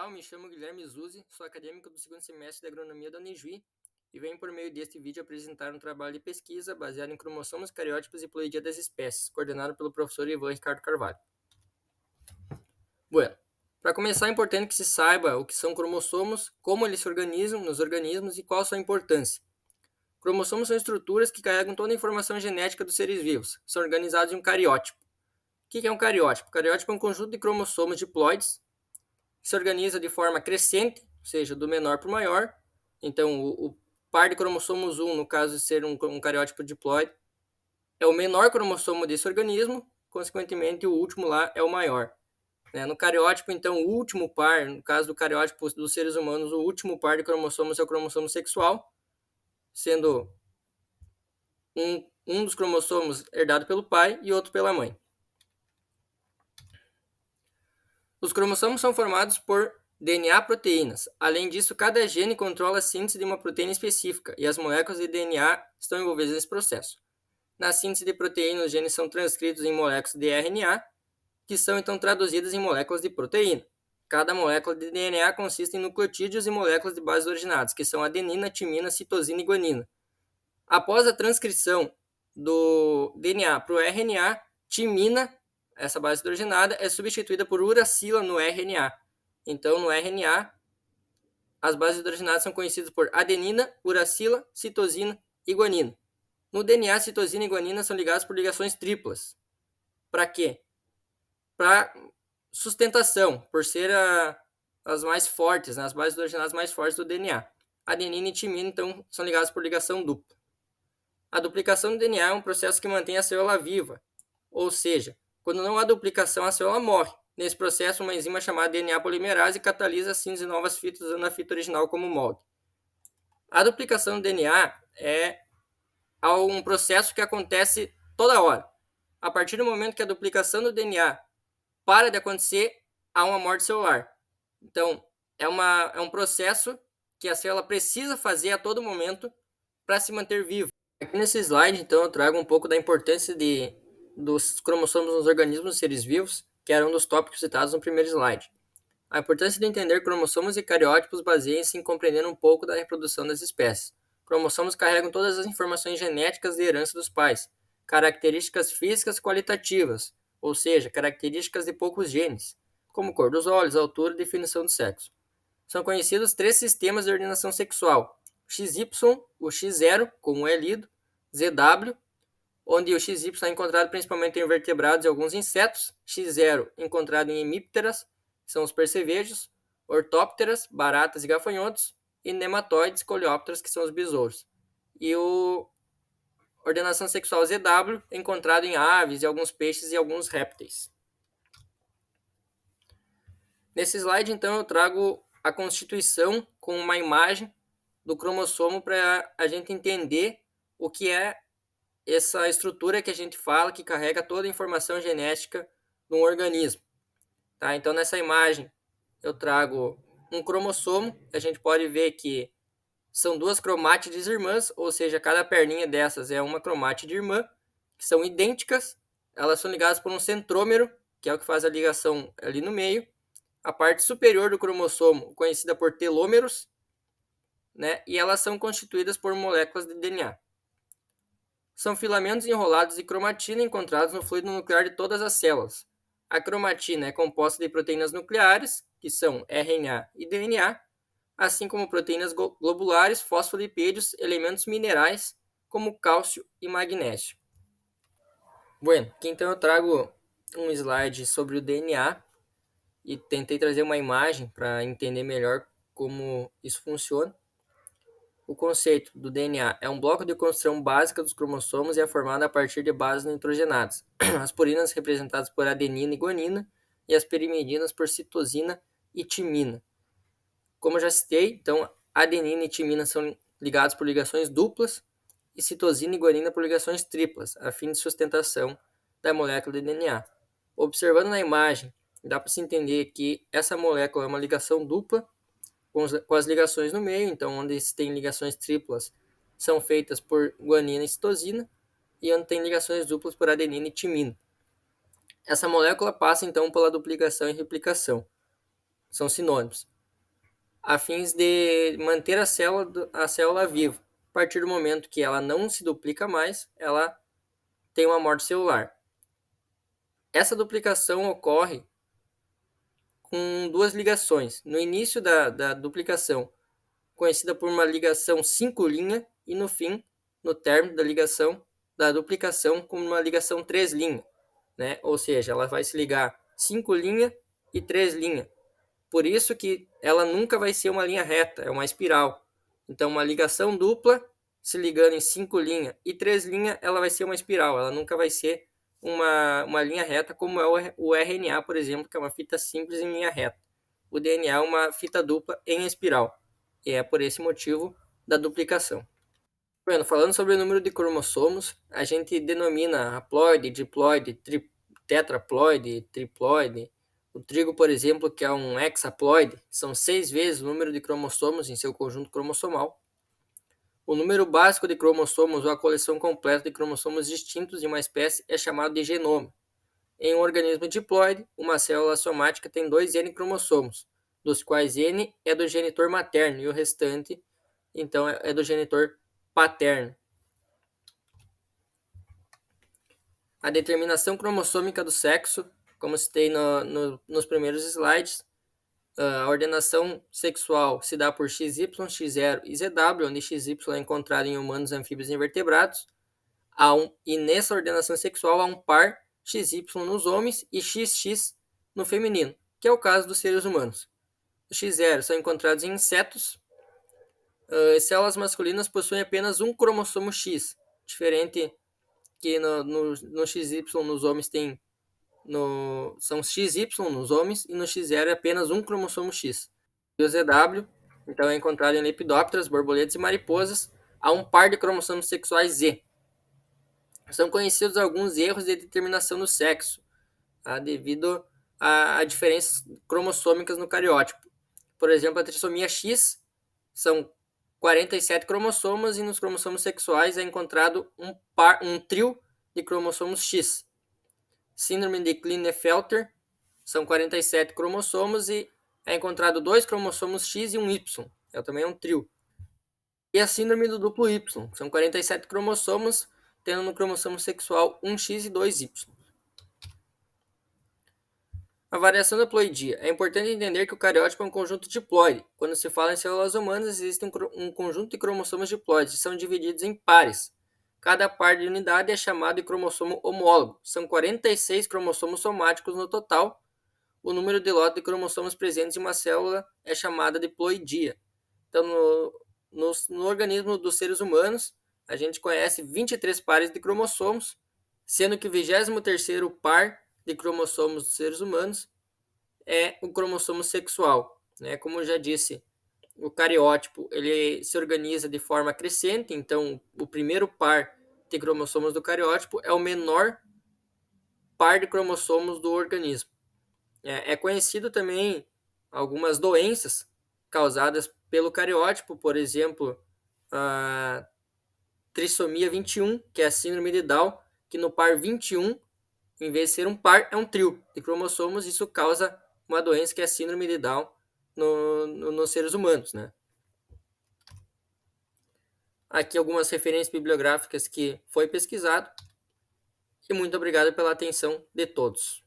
Olá, eu me chamo Guilherme Zuzzi, sou acadêmico do segundo semestre de Agronomia da Unijuí e venho por meio deste vídeo apresentar um trabalho de pesquisa baseado em cromossomos, cariótipos e ploidia das espécies, coordenado pelo professor Ivan Ricardo Carvalho. Bueno, para começar é importante que se saiba o que são cromossomos, como eles se organizam nos organismos e qual a sua importância. Cromossomos são estruturas que carregam toda a informação genética dos seres vivos, são organizados em um cariótipo. O que é um cariótipo? O cariótipo é um conjunto de cromossomos diploides que se organiza de forma crescente, ou seja, do menor para o maior. Então, o par de cromossomos 1, no caso de ser um cariótipo diploide, é o menor cromossomo desse organismo, consequentemente, o último lá é o maior. No cariótipo, então, o último par, no caso do cariótipo dos seres humanos, o último par de cromossomos é o cromossomo sexual, sendo um dos cromossomos herdado pelo pai e outro pela mãe. Os cromossomos são formados por DNA proteínas. Além disso, cada gene controla a síntese de uma proteína específica e as moléculas de DNA estão envolvidas nesse processo. Na síntese de proteína, os genes são transcritos em moléculas de RNA, que são então traduzidas em moléculas de proteína. Cada molécula de DNA consiste em nucleotídeos e moléculas de bases originadas, que são adenina, timina, citosina e guanina. Após a transcrição do DNA para o RNA, timina, essa base hidrogenada, é substituída por uracila no RNA. Então, no RNA, as bases hidrogenadas são conhecidas por adenina, uracila, citosina e guanina. No DNA, citosina e guanina são ligadas por ligações triplas. Para quê? Para sustentação, por ser as mais fortes, as bases hidrogenadas mais fortes do DNA. Adenina e timina, então, são ligadas por ligação dupla. A duplicação do DNA é um processo que mantém a célula viva, ou seja, quando não há duplicação, a célula morre. Nesse processo, uma enzima chamada DNA polimerase catalisa a síntese de novas fitas usando a fita original como molde. A duplicação do DNA é um processo que acontece toda hora. A partir do momento que a duplicação do DNA para de acontecer, há uma morte celular. Então, é um processo que a célula precisa fazer a todo momento para se manter viva. Aqui nesse slide, então, eu trago um pouco da importância dos cromossomos nos organismos dos seres vivos, que era um dos tópicos citados no primeiro slide. A importância de entender cromossomos e cariótipos baseia-se em compreender um pouco da reprodução das espécies. Cromossomos carregam todas as informações genéticas de herança dos pais, características físicas qualitativas, ou seja, características de poucos genes, como cor dos olhos, altura e definição do sexo. São conhecidos 3 sistemas de ordenação sexual: XY, o X0, como é lido, ZW, onde o XY é encontrado principalmente em vertebrados e alguns insetos, X0 encontrado em hemípteras, que são os percevejos, ortópteras, baratas e gafanhotos, e nematóides, coleópteras, que são os besouros. E o ordenação sexual ZW é encontrado em aves e alguns peixes e alguns répteis. Nesse slide, então, eu trago a constituição com uma imagem do cromossomo para a gente entender o que é essa estrutura que a gente fala que carrega toda a informação genética de um organismo. Tá? Então, nessa imagem, eu trago um cromossomo. A gente pode ver que são 2 cromátides irmãs, ou seja, cada perninha dessas é uma cromátide irmã, que são idênticas. Elas são ligadas por um centrômero, que é o que faz a ligação ali no meio. A parte superior do cromossomo, conhecida por telômeros, e elas são constituídas por moléculas de DNA. São filamentos enrolados de cromatina encontrados no fluido nuclear de todas as células. A cromatina é composta de proteínas nucleares, que são RNA e DNA, assim como proteínas globulares, fosfolipídios, elementos minerais, como cálcio e magnésio. Bueno, aqui então eu trago um slide sobre o DNA e tentei trazer uma imagem para entender melhor como isso funciona. O conceito do DNA é um bloco de construção básica dos cromossomos e é formado a partir de bases nitrogenadas. As purinas representadas por adenina e guanina e as pirimidinas por citosina e timina. Como eu já citei, então adenina e timina são ligados por ligações duplas e citosina e guanina por ligações triplas, a fim de sustentação da molécula de DNA. Observando na imagem, dá para se entender que essa molécula é uma ligação dupla com as ligações no meio, então onde tem ligações triplas são feitas por guanina e citosina, e onde tem ligações duplas por adenina e timina. Essa molécula passa então pela duplicação e replicação, são sinônimos. a fins de manter a célula viva. A partir do momento que ela não se duplica mais, ela tem uma morte celular. Essa duplicação ocorre com duas ligações. No início da duplicação, conhecida por uma ligação 5' e no fim, no término da duplicação, com uma ligação 3', né? Ou seja, ela vai se ligar 5' e 3'. Por isso que ela nunca vai ser uma linha reta, é uma espiral. Então, uma ligação dupla se ligando em 5' e 3', ela vai ser uma espiral, ela nunca vai ser uma linha reta, como é o RNA, por exemplo, que é uma fita simples em linha reta. O DNA é uma fita dupla em espiral, e é por esse motivo da duplicação. Bueno, falando sobre o número de cromossomos, a gente denomina haploide, diploide, tetraploide, triploide. O trigo, por exemplo, que é um hexaploide, são 6 vezes o número de cromossomos em seu conjunto cromossomal. O número básico de cromossomos ou a coleção completa de cromossomos distintos de uma espécie é chamado de genoma. Em um organismo diploide, uma célula somática tem 2 N cromossomos, dos quais N é do genitor materno e o restante, então, é do genitor paterno. A determinação cromossômica do sexo, como citei nos primeiros slides, a ordenação sexual se dá por XY, X0 e ZW, onde XY é encontrado em humanos, anfíbios e invertebrados, e nessa ordenação sexual há um par XY nos homens e XX no feminino, que é o caso dos seres humanos. Os X0 são encontrados em insetos. As células masculinas possuem apenas um cromossomo X, diferente que no XY nos homens são XY nos homens e no X0 é apenas um cromossomo X. E o ZW, então, é encontrado em lepidópteras, borboletas e mariposas, há um par de cromossomos sexuais Z. São conhecidos alguns erros de determinação do sexo, tá? Devido a diferenças cromossômicas no cariótipo. Por exemplo, a trissomia X são 47 cromossomos e nos cromossomos sexuais é encontrado um trio de cromossomos X. Síndrome de Klinefelter são 47 cromossomos e é encontrado 2 cromossomos X e um Y. É também um trio. E a síndrome do duplo Y. São 47 cromossomos, tendo no cromossomo sexual um X e 2 Y. A variação da ploidia. É importante entender que o cariótipo é um conjunto diploide. Quando se fala em células humanas, existe um conjunto de cromossomos diploides, que são divididos em pares. Cada par de unidade é chamado de cromossomo homólogo. São 46 cromossomos somáticos no total. O número de lotes de cromossomos presentes em uma célula é chamada de ploidia. Então, no organismo dos seres humanos, a gente conhece 23 pares de cromossomos, sendo que o 23º par de cromossomos dos seres humanos é o cromossomo sexual, né? Como eu já disse, o cariótipo ele se organiza de forma crescente, então o primeiro par de cromossomos do cariótipo é o menor par de cromossomos do organismo. É conhecido também algumas doenças causadas pelo cariótipo, por exemplo, a trissomia 21, que é a síndrome de Down, que no par 21, em vez de ser um par, é um trio de cromossomos. Isso causa uma doença que é a síndrome de Down nos seres humanos, né? Aqui algumas referências bibliográficas que foi pesquisado. E muito obrigado pela atenção de todos.